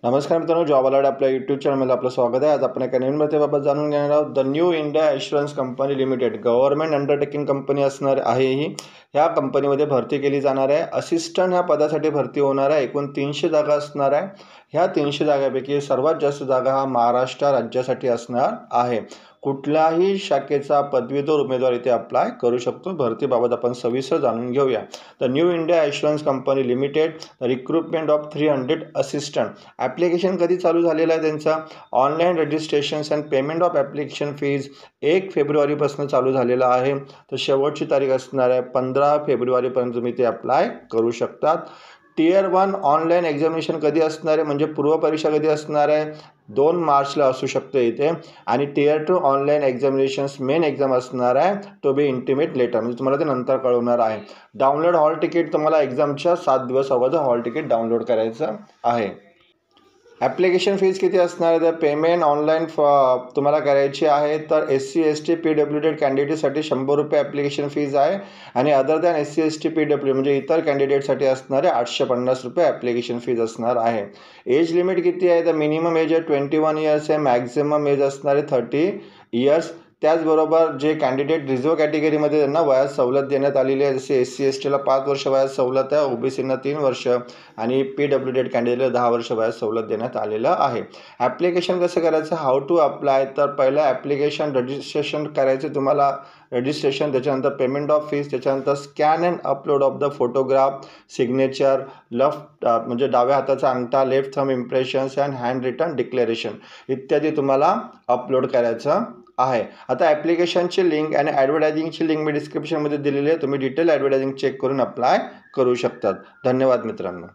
नमस्कार मित्रांनो, job alert आपल्या यूट्यूब चॅनलमध्ये आपलं स्वागत आहे। आज आपण एका नवीन भरतीबाबत जाणून घेणार आहोत। The new India assurance company limited government undertaking company असणार आहे ही। ह्या कंपनीमध्ये भरती केली जाणार आहे। असिस्टंट ह्या पदासाठी भरती होणार आहे। एकूण 300 जागा असणार आहे। ह्या 300 जागांपैकी सर्वात जास्त जागा हा महाराष्ट्र राज्यासाठी असणार आहे। कुठल्याही शाखेचा पदवीधर उमेदवार इथे अप्लाय करू शकतो। भरतीबाबत आपण सविस्तर जाणून घेऊया। The new India assurance company limited recruitment of 300 assistant. Application कधी चालू झालेलं आहे त्यांचा? Online registrations and payment of application fees 1 फेब्रुवारीपासून चालू झालेला आहे। तर शेवटची तारीख असणार आहे 15 फेब्रुवारीपर्यंत तुम्ही ते अप्लाय करू शकतात। टियर 1 ऑनलाईन एक्झामिनेशन कधी असणार आहे, म्हणजे पूर्वपरीक्षा कधी असणार आहे? 2 मार्चला असू शकते इथे। आणि tier 2 online examinations main exam असणार आहे टू बी इंटिमेट लेटर, म्हणजे तुम्हाला ते नंतर कळवणार आहे। डाउनलोड हॉल तिकीट तुम्हाला एक्झामच्या 7 दिवस अगोदर हॉल तिकीट डाउनलोड करायचं आहे। ॲप्लिकेशन फीज किती असणार आहे? तर पेमेंट ऑनलाईन तुम्हाला करायची आहे। तर SC ST PWD कॅन्डिडेटसाठी 100 रुपये ॲप्लिकेशन फीज आहे। आणि other than SC ST PWD म्हणजे इतर कॅन्डिडेटसाठी असणारे 850 रुपये ॲप्लिकेशन फीज असणार आहे। एज लिमिट किती आहे? तर मिनिमम एज आहे 21 इयर्स आहे। मॅक्झिमम एज असणार आहे 30 इयर्स। त्याचबरोबर जे कॅन्डिडेट रिझर्व कॅटेगरीमध्ये त्यांना वयात सवलत देण्यात आलेली आहे। जसे SC STला 5 वर्ष वयात सवलत आहे, OBCना 3 वर्ष आणि PWD कॅन्डिडेटला 10 वर्ष वयात सवलत देण्यात आलेलं आहे। ॲप्लिकेशन कसं करायचं? How to apply? तर पहिलं ॲप्लिकेशन रजिस्ट्रेशन करायचं तुम्हाला। रजिस्ट्रेशन, त्याच्यानंतर पेमेंट ऑफ फीज, त्याच्यानंतर scan and upload of the photograph, signature, म्हणजे डाव्या हाताचा अंगठा, left thumb impressions and hand written declaration इत्यादी तुम्हाला अपलोड करायचं आहे। आता ॲप्लिकेशनची लिंक आणि ॲडव्हर्टायझिंगची लिंक मी डिस्क्रिप्शनमध्ये दिलेली आहे। तुम्ही डिटेल ॲडव्हर्टायझिंग चेक करून अप्लाय करू शकतात। धन्यवाद मित्रांनो।